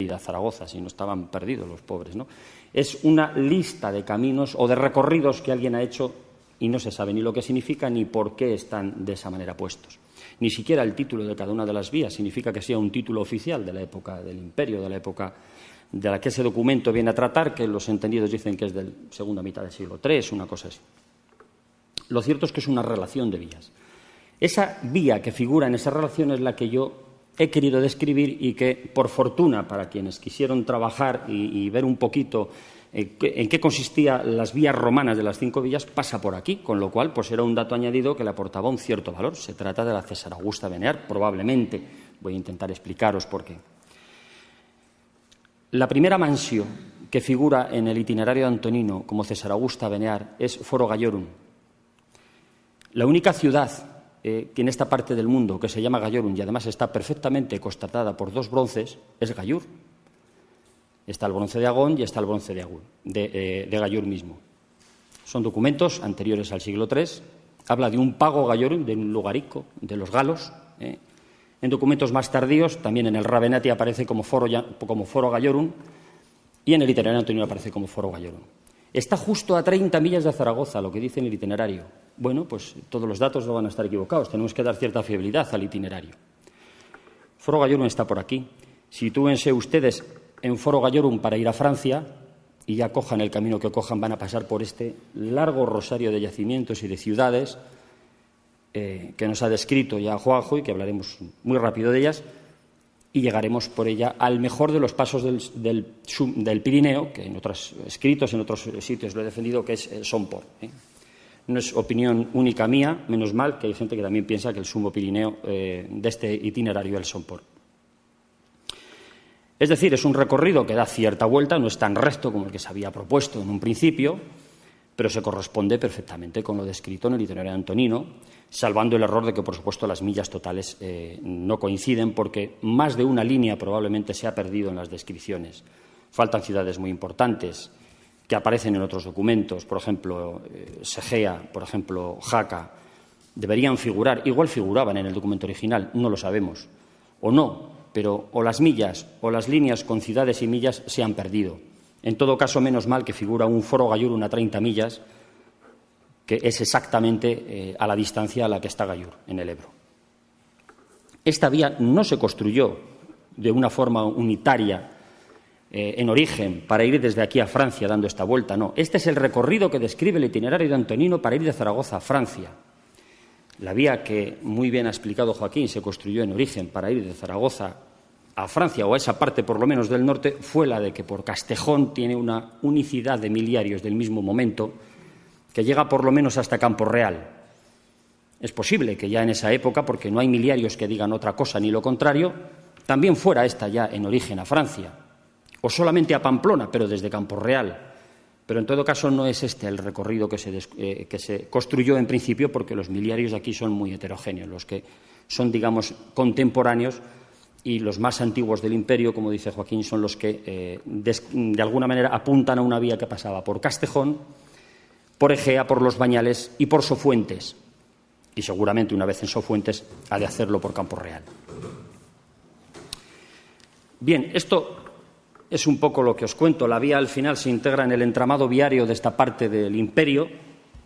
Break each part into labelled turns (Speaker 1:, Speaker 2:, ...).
Speaker 1: ir a Zaragoza, si no estaban perdidos los pobres, ¿no? Es una lista de caminos o de recorridos que alguien ha hecho y no se sabe ni lo que significa ni por qué están de esa manera puestos. Ni siquiera el título de cada una de las vías significa que sea un título oficial de la época del Imperio, de la época de la que ese documento viene a tratar, que los entendidos dicen que es de la segunda mitad del siglo III, una cosa así. Lo cierto es que es una relación de vías. Esa vía que figura en esa relación es la que yo he querido describir y que, por fortuna, para quienes quisieron trabajar y ver un poquito en qué consistían las vías romanas de las 5 villas, pasa por aquí, con lo cual pues era un dato añadido que le aportaba un cierto valor. Se trata de la César Augusta Benear, probablemente. Voy a intentar explicaros por qué. La primera mansión que figura en el itinerario de Antonino como César Augusta Benear es Foro Gallorum. La única ciudad que en esta parte del mundo que se llama Gallorum y además está perfectamente constatada por 2 bronces es Gallur. Está el bronce de Agón y está el bronce de Gallur mismo. Son documentos anteriores al siglo III. Habla de un pago Gallorum, de un lugarico, de los galos. En documentos más tardíos, también en el Ravenati aparece como Foro Gallorum y en el itinerario Antonino aparece como Foro Gallorum. Está justo a 30 millas de Zaragoza, lo que dice en el itinerario. Bueno, pues todos los datos no van a estar equivocados. Tenemos que dar cierta fiabilidad al itinerario. Foro Gallorum está por aquí. Sitúense ustedes en Foro Gallorum para ir a Francia y ya cojan el camino que cojan, van a pasar por este largo rosario de yacimientos y de ciudades que nos ha descrito ya Juanjo y que hablaremos muy rápido de ellas, y llegaremos por ella al mejor de los pasos del Pirineo, que en otros escritos, en otros sitios lo he defendido, que es Somport. No es opinión única mía, menos mal que hay gente que también piensa que el sumo Pirineo de este itinerario es el Somport. Es decir, es un recorrido que da cierta vuelta, no es tan recto como el que se había propuesto en un principio, pero se corresponde perfectamente con lo descrito en el itinerario de Antonino, salvando el error de que, por supuesto, las millas totales no coinciden, porque más de una línea probablemente se ha perdido en las descripciones. Faltan ciudades muy importantes que aparecen en otros documentos, por ejemplo, Segea, por ejemplo, Jaca, deberían figurar, igual figuraban en el documento original, no lo sabemos, o no, pero o las millas o las líneas con ciudades y millas se han perdido. En todo caso, menos mal que figura un Foro Gallorum a 30 millas, que es exactamente a la distancia a la que está Gallur, en el Ebro. Esta vía no se construyó de una forma unitaria en origen para ir desde aquí a Francia dando esta vuelta, no. Este es el recorrido que describe el itinerario de Antonino para ir de Zaragoza a Francia. La vía que muy bien ha explicado Joaquín se construyó en origen para ir de Zaragoza a Francia, o a esa parte por lo menos del norte, fue la de que por Castejón tiene una unicidad de miliarios del mismo momento que llega por lo menos hasta Campo Real. Es posible que ya en esa época, porque no hay miliarios que digan otra cosa ni lo contrario, también fuera esta ya en origen a Francia, o solamente a Pamplona, pero desde Campo Real. Pero en todo caso no es este el recorrido que se construyó en principio, porque los miliarios de aquí son muy heterogéneos, los que son, digamos, contemporáneos, y los más antiguos del imperio, como dice Joaquín, son los que de alguna manera apuntan a una vía que pasaba por Castejón, por Egea, por Los Bañales y por Sofuentes. Y seguramente una vez en Sofuentes ha de hacerlo por Campo Real. Bien, esto es un poco lo que os cuento. La vía al final se integra en el entramado viario de esta parte del imperio.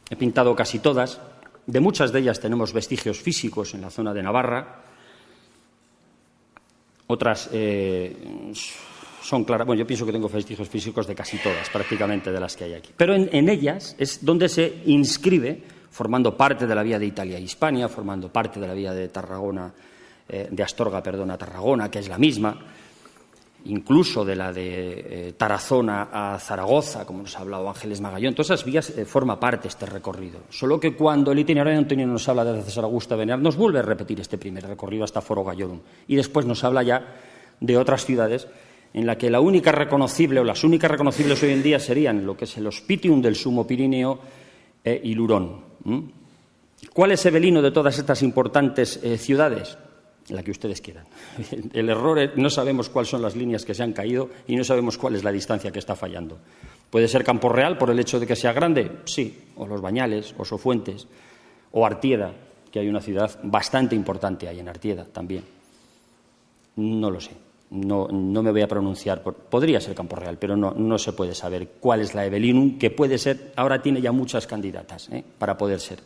Speaker 1: He pintado casi todas. De muchas de ellas tenemos vestigios físicos en la zona de Navarra. Otras son claras. Bueno, yo pienso que tengo vestigios físicos de casi todas, prácticamente, de las que hay aquí. Pero en ellas es donde se inscribe, formando parte de la vía de Italia a Hispania, formando parte de la vía de Tarragona, de Astorga, perdón, a Tarragona, que es la misma, incluso de la de Tarazona a Zaragoza, como nos ha hablado Ángeles Magallón. Todas esas vías forma parte este recorrido. Solo que cuando el itinerario de Antonino nos habla de César Augusta Benear, nos vuelve a repetir este primer recorrido hasta Foro Gallorum. Y después nos habla ya de otras ciudades en la que la única reconocible o las únicas reconocibles hoy en día serían lo que es el Hospitium del Sumo Pirineo y Lurón. ¿Cuál es el velino de todas estas importantes ciudades? La que ustedes quieran. El error es no sabemos cuáles son las líneas que se han caído y no sabemos cuál es la distancia que está fallando. ¿Puede ser Campo Real por el hecho de que sea grande? Sí. O Los Bañales, o Sofuentes, o Artieda, que hay una ciudad bastante importante ahí en Artieda también. No lo sé. No me voy a pronunciar, podría ser Campo Real, pero no se puede saber cuál es la Evelinum, que puede ser, ahora tiene ya muchas candidatas para poder ser.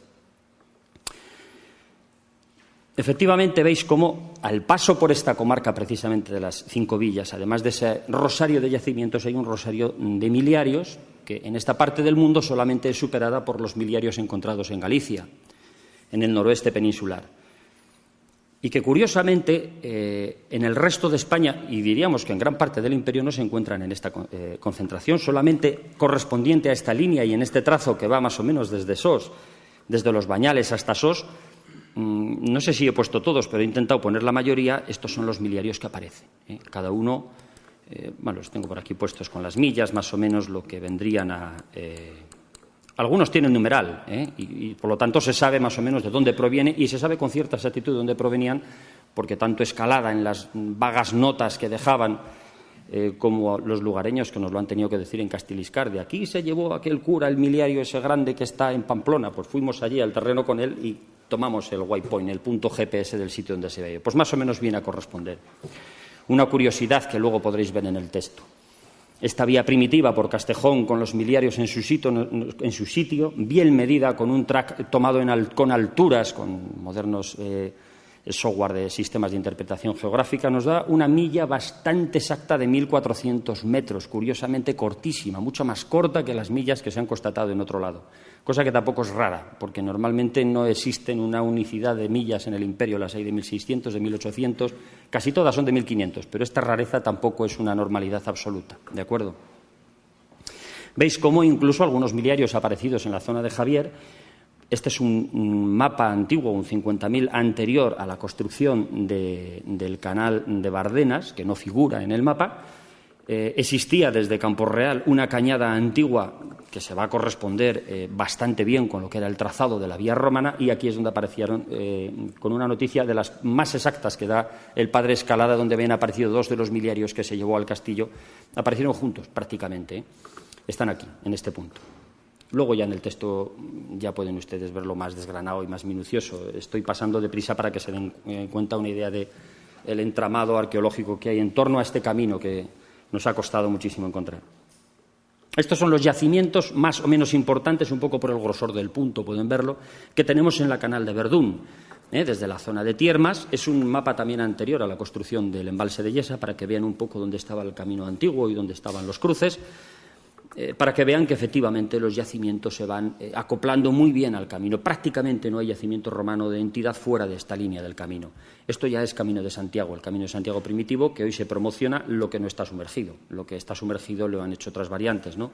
Speaker 1: Efectivamente, veis cómo al paso por esta comarca precisamente de las 5 villas, además de ese rosario de yacimientos, hay un rosario de miliarios que en esta parte del mundo solamente es superada por los miliarios encontrados en Galicia, en el noroeste peninsular. Y que, curiosamente, en el resto de España, y diríamos que en gran parte del imperio, no se encuentran en esta concentración, solamente correspondiente a esta línea y en este trazo que va más o menos desde Sos, desde Los Bañales hasta Sos. No sé si he puesto todos, pero he intentado poner la mayoría. Estos son los miliarios que aparecen. Cada uno, los tengo por aquí puestos con las millas, más o menos lo que vendrían a... Algunos tienen numeral y, por lo tanto, se sabe más o menos de dónde proviene y se sabe con cierta exactitud de dónde provenían, porque tanto Escalada en las vagas notas que dejaban como los lugareños que nos lo han tenido que decir en Castiliscar. De aquí se llevó aquel cura, el miliario ese grande que está en Pamplona. Pues fuimos allí al terreno con él y tomamos el waypoint, el punto GPS del sitio donde se ve. Pues más o menos viene a corresponder. Una curiosidad que luego podréis ver en el texto. Esta vía primitiva por Castejón con los miliarios en su sitio, bien medida, con un track tomado con alturas, con modernos software de sistemas de interpretación geográfica, nos da una milla bastante exacta de 1.400 metros, curiosamente cortísima, mucho más corta que las millas que se han constatado en otro lado, cosa que tampoco es rara, porque normalmente no existen una unicidad de millas en el imperio, las hay de 1.600, de 1.800, casi todas son de 1.500, pero esta rareza tampoco es una normalidad absoluta, ¿de acuerdo? Veis cómo incluso algunos miliarios aparecidos en la zona de Javier. Este es un mapa antiguo, un 50.000 anterior a la construcción del canal de Bardenas, que no figura en el mapa. Existía desde Campo Real una cañada antigua que se va a corresponder bastante bien con lo que era el trazado de la vía romana, y aquí es donde aparecieron, con una noticia de las más exactas que da el padre Escalada, donde habían aparecido 2 de los miliarios que se llevó al castillo, aparecieron juntos prácticamente. Están aquí, en este punto. Luego ya en el texto ya pueden ustedes verlo más desgranado y más minucioso. Estoy pasando deprisa para que se den cuenta una idea del entramado arqueológico que hay en torno a este camino que nos ha costado muchísimo encontrar. Estos son los yacimientos más o menos importantes, un poco por el grosor del punto, pueden verlo, que tenemos en la Canal de Verdún. Desde la zona de Tiermas. Es un mapa también anterior a la construcción del embalse de Yesa, para que vean un poco dónde estaba el camino antiguo y dónde estaban los cruces. Para que vean que efectivamente los yacimientos se van acoplando muy bien al camino. Prácticamente no hay yacimiento romano de entidad fuera de esta línea del camino. Esto ya es Camino de Santiago, el Camino de Santiago primitivo, que hoy se promociona lo que no está sumergido. Lo que está sumergido lo han hecho otras variantes, ¿no?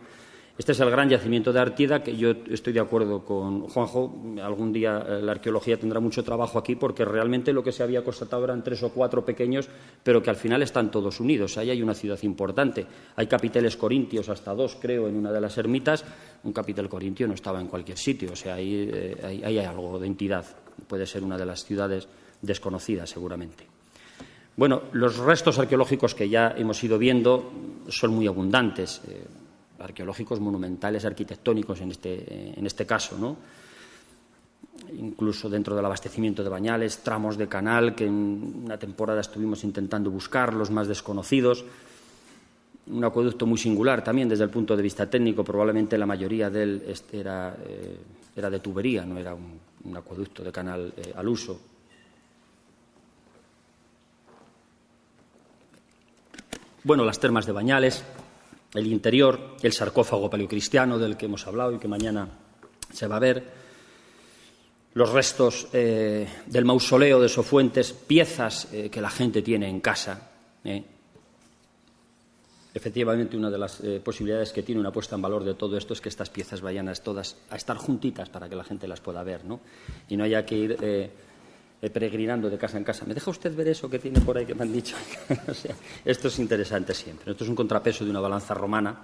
Speaker 1: Este es el gran yacimiento de Artieda, que yo estoy de acuerdo con Juanjo. Algún día la arqueología tendrá mucho trabajo aquí, porque realmente lo que se había constatado eran 3 o 4 pequeños, pero que al final están todos unidos. Ahí hay una ciudad importante. Hay capiteles corintios, hasta 2, creo, en una de las ermitas. Un capitel corintio no estaba en cualquier sitio. O sea, ahí hay algo de entidad. Puede ser una de las ciudades desconocidas, seguramente. Bueno, los restos arqueológicos que ya hemos ido viendo son muy abundantes. Arqueológicos, monumentales, arquitectónicos en este caso, ¿no? Incluso dentro del abastecimiento de bañales, tramos de canal que en una temporada estuvimos intentando buscar, los más desconocidos. Un acueducto muy singular también desde el punto de vista técnico. Probablemente la mayoría de él era de tubería, no era un acueducto de canal al uso. Bueno, las termas de Bañales, el interior, el sarcófago paleocristiano del que hemos hablado y que mañana se va a ver, los restos del mausoleo de Sofuentes, piezas que la gente tiene en casa. Efectivamente, una de las posibilidades que tiene una puesta en valor de todo esto es que estas piezas vayan todas a estar juntitas para que la gente las pueda ver, ¿no? Y no haya que ir peregrinando de casa en casa. ¿Me deja usted ver eso que tiene por ahí que me han dicho? O sea, esto es interesante siempre. Esto es un contrapeso de una balanza romana.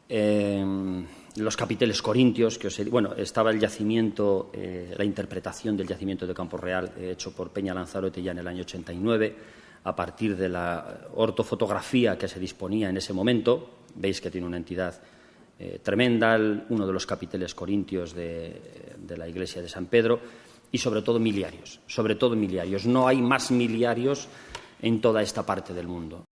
Speaker 1: Los capiteles corintios, estaba el yacimiento, la interpretación del yacimiento de Campo Real hecho por Peña Lanzarote ya en el año 89, a partir de la ortofotografía que se disponía en ese momento. Veis que tiene una entidad tremenda, uno de los capiteles corintios de la iglesia de San Pedro, y sobre todo miliarios. No hay más miliarios en toda esta parte del mundo.